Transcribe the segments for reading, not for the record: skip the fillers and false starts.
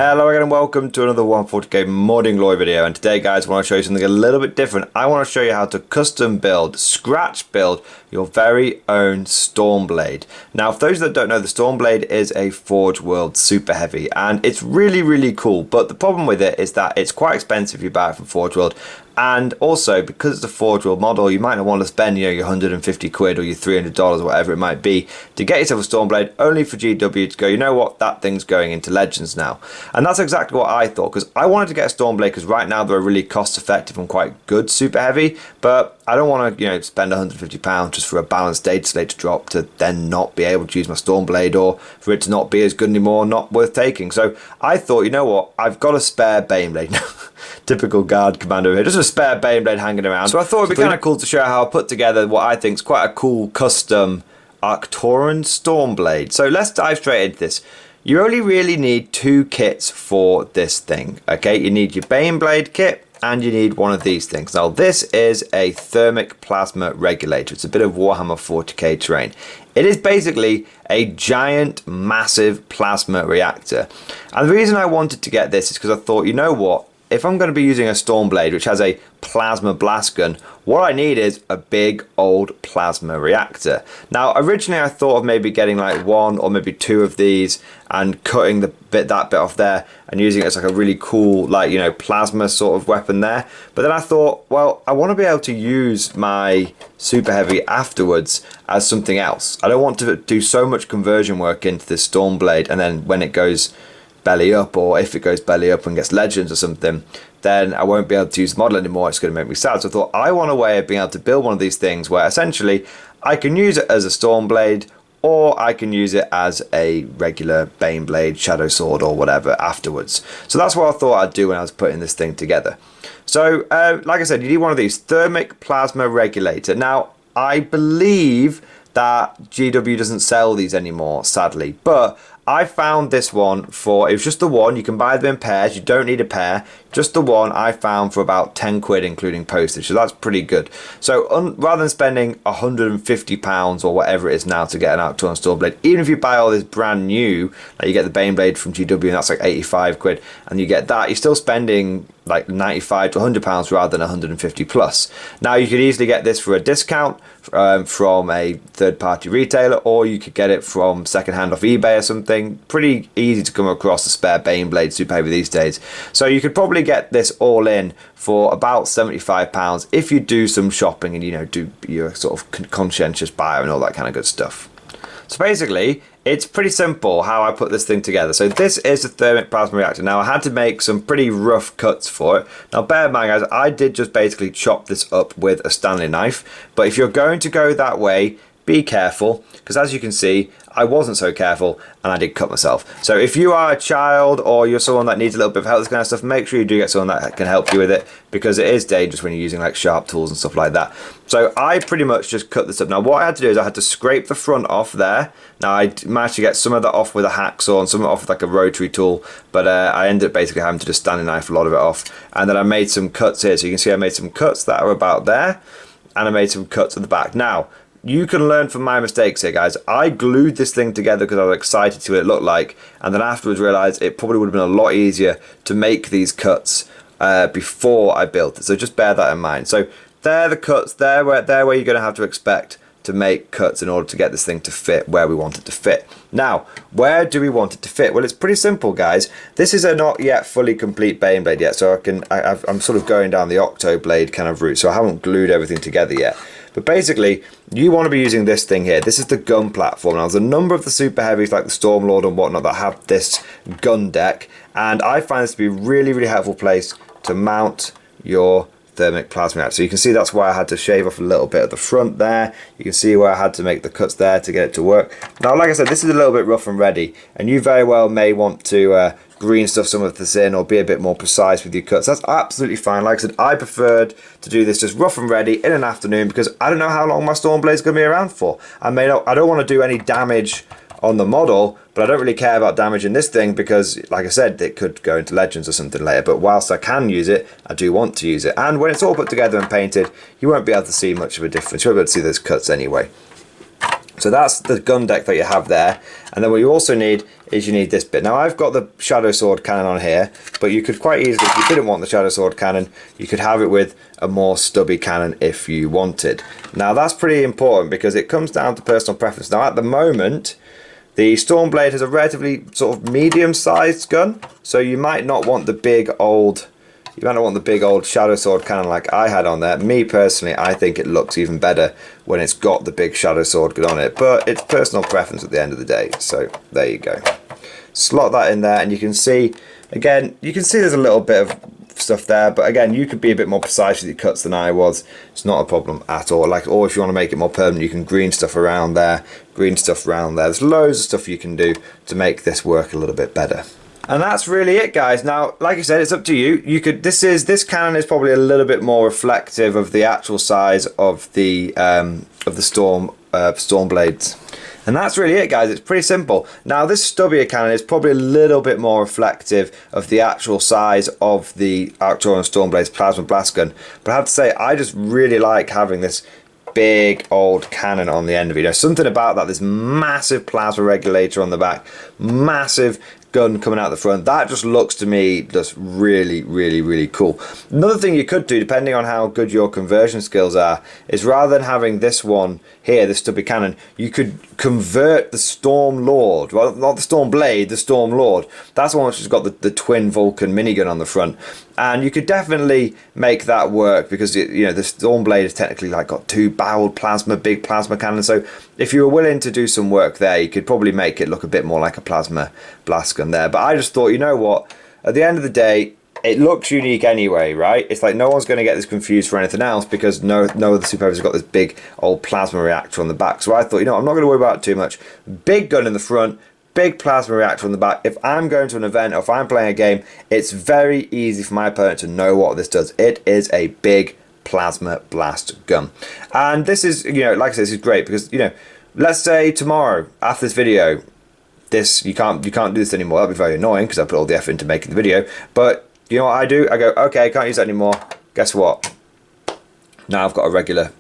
Hello again and welcome to another 140k Mordian Glory video, and today guys I want to show you something a little bit different. I want to show you how to custom build, scratch build your very own Stormblade. Now for those that don't know, the Stormblade is a Forge World super heavy and it's really cool, but the problem with it is that it's quite expensive if you buy it from Forge World. And also, because it's a Forge World model, you might not want to spend, your 150 quid or your $300 or whatever it might be to get yourself a Stormblade, only for GW to go, you know what, that thing's going into Legends now. And that's exactly what I thought, because I wanted to get a Stormblade because right now they're really cost effective and quite good super heavy, but I don't want to, spend £150 just for a balanced data slate to drop to then not be able to use my Stormblade, or for it to not be as good anymore, not worth taking. So I thought, you know what, I've got a spare Baneblade now. Typical guard commander here, just a spare Baneblade hanging around. So I thought it'd be kind of cool to show how I put together what I think is quite a cool custom Arcturan Stormblade. So let's dive straight into this. You only really need two kits for this thing, okay? You need your Baneblade kit and you need one of these things. Now this is a Thermic plasma regulator. It's a bit of Warhammer 40k terrain. It is basically a giant, massive plasma reactor. And the reason I wanted to get this is because I thought, you know what? If I'm going to be using a Stormblade which has a plasma blast gun, what I need is a big old plasma reactor. Now originally I thought of maybe getting like one or maybe two of these and cutting that bit off there and using it as like a really cool plasma sort of weapon there. But then I thought, well, I want to be able to use my super heavy afterwards as something else. I don't want to do so much conversion work into this Stormblade and then when it goes belly up, or if it goes belly up and gets Legends or something, then I won't be able to use the model anymore. It's going to make me sad. So I thought I want a way of being able to build one of these things where essentially I can use it as a Stormblade, or I can use it as a regular Baneblade, Shadow Sword or whatever afterwards. So that's what I thought I'd do when I was putting this thing together. So like I said, you need one of these Thermic plasma regulator. Now I believe that GW doesn't sell these anymore, sadly, but I found this one for, it was just the one, you can buy them in pairs, you don't need a pair, just the one I found for about 10 quid including postage, so that's pretty good. So rather than spending £150 or whatever it is now to get an Arcturan Stormblade, even if you buy all this brand new, like you get the Baneblade from GW and that's like 85 quid, and you get that, you're still spending like £95 to £100 rather than 150 plus. Now you could easily get this for a discount from a third-party retailer, or you could get it from second-hand off eBay or something. Pretty easy to come across a spare Baneblade super heavy these days. So you could probably get this all in for about £75 if you do some shopping and do your sort of conscientious buyer and all that kind of good stuff. So basically, it's pretty simple how I put this thing together. So this is a Thermic plasma reactor. Now I had to make some pretty rough cuts for it. Now bear in mind guys, I did just basically chop this up with a Stanley knife. But if you're going to go that way, be careful, because as you can see, I wasn't so careful and I did cut myself. So if you are a child or you're someone that needs a little bit of help with this kind of stuff, make sure you do get someone that can help you with it, because it is dangerous when you're using like sharp tools and stuff like that. So I pretty much just cut this up. Now what I had to do is I had to scrape the front off there. Now I managed to get some of that off with a hacksaw and some of it off with like a rotary tool, but I ended up basically having to just Stanley knife a lot of it off. And then I made some cuts here. So you can see I made some cuts that are about there, and I made some cuts at the back. Now you can learn from my mistakes here guys. I glued this thing together because I was excited to see what it looked like, and then afterwards realised it probably would have been a lot easier to make these cuts before I built it. So just bear that in mind. So they're the cuts, they're where you're going to have to expect to make cuts in order to get this thing to fit where we want it to fit. Now, where do we want it to fit? Well, it's pretty simple, guys. This is a not yet fully complete Baneblade yet, so I'm sort of going down the Octoblade kind of route, so I haven't glued everything together yet. But basically, you want to be using this thing here. This is the gun platform. Now, there's a number of the super heavies like the Stormlord and whatnot that have this gun deck, and I find this to be a really helpful place to mount your Thermic plasma reactor. So you can see that's why I had to shave off a little bit at the front there. You can see where I had to make the cuts there to get it to work. Now, like I said, this is a little bit rough and ready, and you very well may want to green stuff some of this in or be a bit more precise with your cuts. That's absolutely fine. Like I said, I preferred to do this just rough and ready in an afternoon because I don't know how long my Stormblade is going to be around for. I don't want to do any damage on the model, but I don't really care about damaging this thing because, like I said, it could go into Legends or something later. But whilst I can use it, I do want to use it. And when it's all put together and painted, you won't be able to see much of a difference. You won't be able to see those cuts anyway. So that's the gun deck that you have there. And then what you also need is you need this bit. Now I've got the Shadow Sword cannon on here, but you could quite easily, if you didn't want the Shadow Sword cannon, you could have it with a more stubby cannon if you wanted. Now that's pretty important because it comes down to personal preference. Now at the moment, the Stormblade has a relatively sort of medium-sized gun, so you might not want the big old Shadow Sword cannon like I had on there. Me personally, I think it looks even better when it's got the big Shadow Sword gun on it, but it's personal preference at the end of the day, so there you go. Slot that in there, and you can see, again, there's a little bit of stuff there, but again, you could be a bit more precise with your cuts than I was. It's not a problem at all. Or if you want to make it more permanent, you can green stuff around there, green stuff around there. There's loads of stuff you can do to make this work a little bit better. And that's really it, guys. Now, like I said, it's up to you. This cannon is probably a little bit more reflective of the actual size of the Stormblades. And that's really it, guys. It's pretty simple. Now, this stubbier cannon is probably a little bit more reflective of the actual size of the Arcturian Stormblade's plasma blast gun. But I have to say, I just really like having this big old cannon on the end of it. You know, something about that, this massive plasma regulator on the back, massive gun coming out the front, that just looks to me just really, really, really cool. Another thing you could do, depending on how good your conversion skills are, is rather than having this one here, the stubby cannon, you could convert the Storm Lord, well, not the Stormblade, the Storm Lord. That's the one which has got the twin Vulcan minigun on the front, and you could definitely make that work because you know the Stormblade is technically like got two barreled big plasma cannon. So if you were willing to do some work there, you could probably make it look a bit more like a plasma blast gun there. But I just thought, you know what, at the end of the day, it looks unique anyway, right? It's like no one's going to get this confused for anything else because no other superheroes have got this big old plasma reactor on the back. So I thought, you know, I'm not going to worry about it too much. Big gun in the front, big plasma reactor on the back. If I'm going to an event or if I'm playing a game, it's very easy for my opponent to know what this does. It is a big plasma blast gun. And this is, you know, like I said, this is great because, you know, let's say tomorrow after this video, you can't do this anymore. That'd be very annoying because I put all the effort into making the video. But you know what I do? I go, okay, I can't use that anymore. Guess what? Now I've got a regular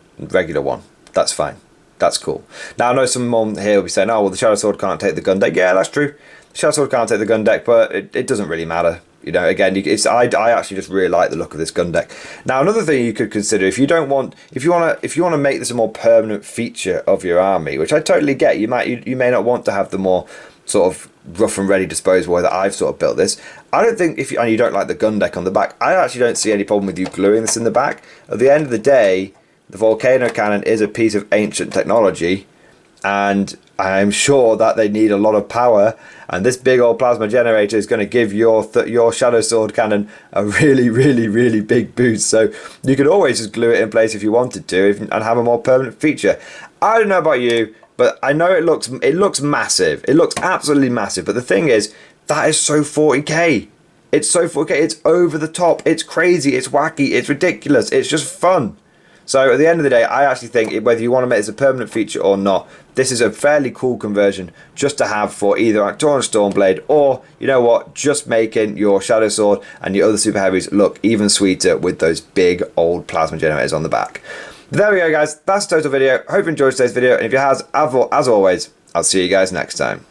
one. That's fine. That's cool. Now I know someone here will be saying, oh well, the Shadow Sword can't take the gun deck. Yeah, that's true. The Shadow Sword can't take the gun deck, but it doesn't really matter. You know, again, I actually just really like the look of this gun deck. Now, another thing you could consider, if you want to make this a more permanent feature of your army, which I totally get, you may not want to have the more sort of rough and ready disposable way that I've sort of built this. I don't think and you don't like the gun deck on the back, I actually don't see any problem with you gluing this in the back. At the end of the day, the Volcano Cannon is a piece of ancient technology, and I'm sure that they need a lot of power, and this big old plasma generator is going to give your Shadow Sword cannon a really, really, really big boost. So you could always just glue it in place if you wanted to and have a more permanent feature. I don't know about you, but I know it looks massive. It looks absolutely massive. But the thing is, that is so 40k. It's so 40k. It's over the top. It's crazy. It's wacky. It's ridiculous. It's just fun. So at the end of the day, I actually think whether you want to make this a permanent feature or not, this is a fairly cool conversion just to have for either Arcturian Stormblade or, you know what, just making your Shadow Sword and your other super heavies look even sweeter with those big old plasma generators on the back. There we go, guys. That's the total video. Hope you enjoyed today's video. And if you have, as always, I'll see you guys next time.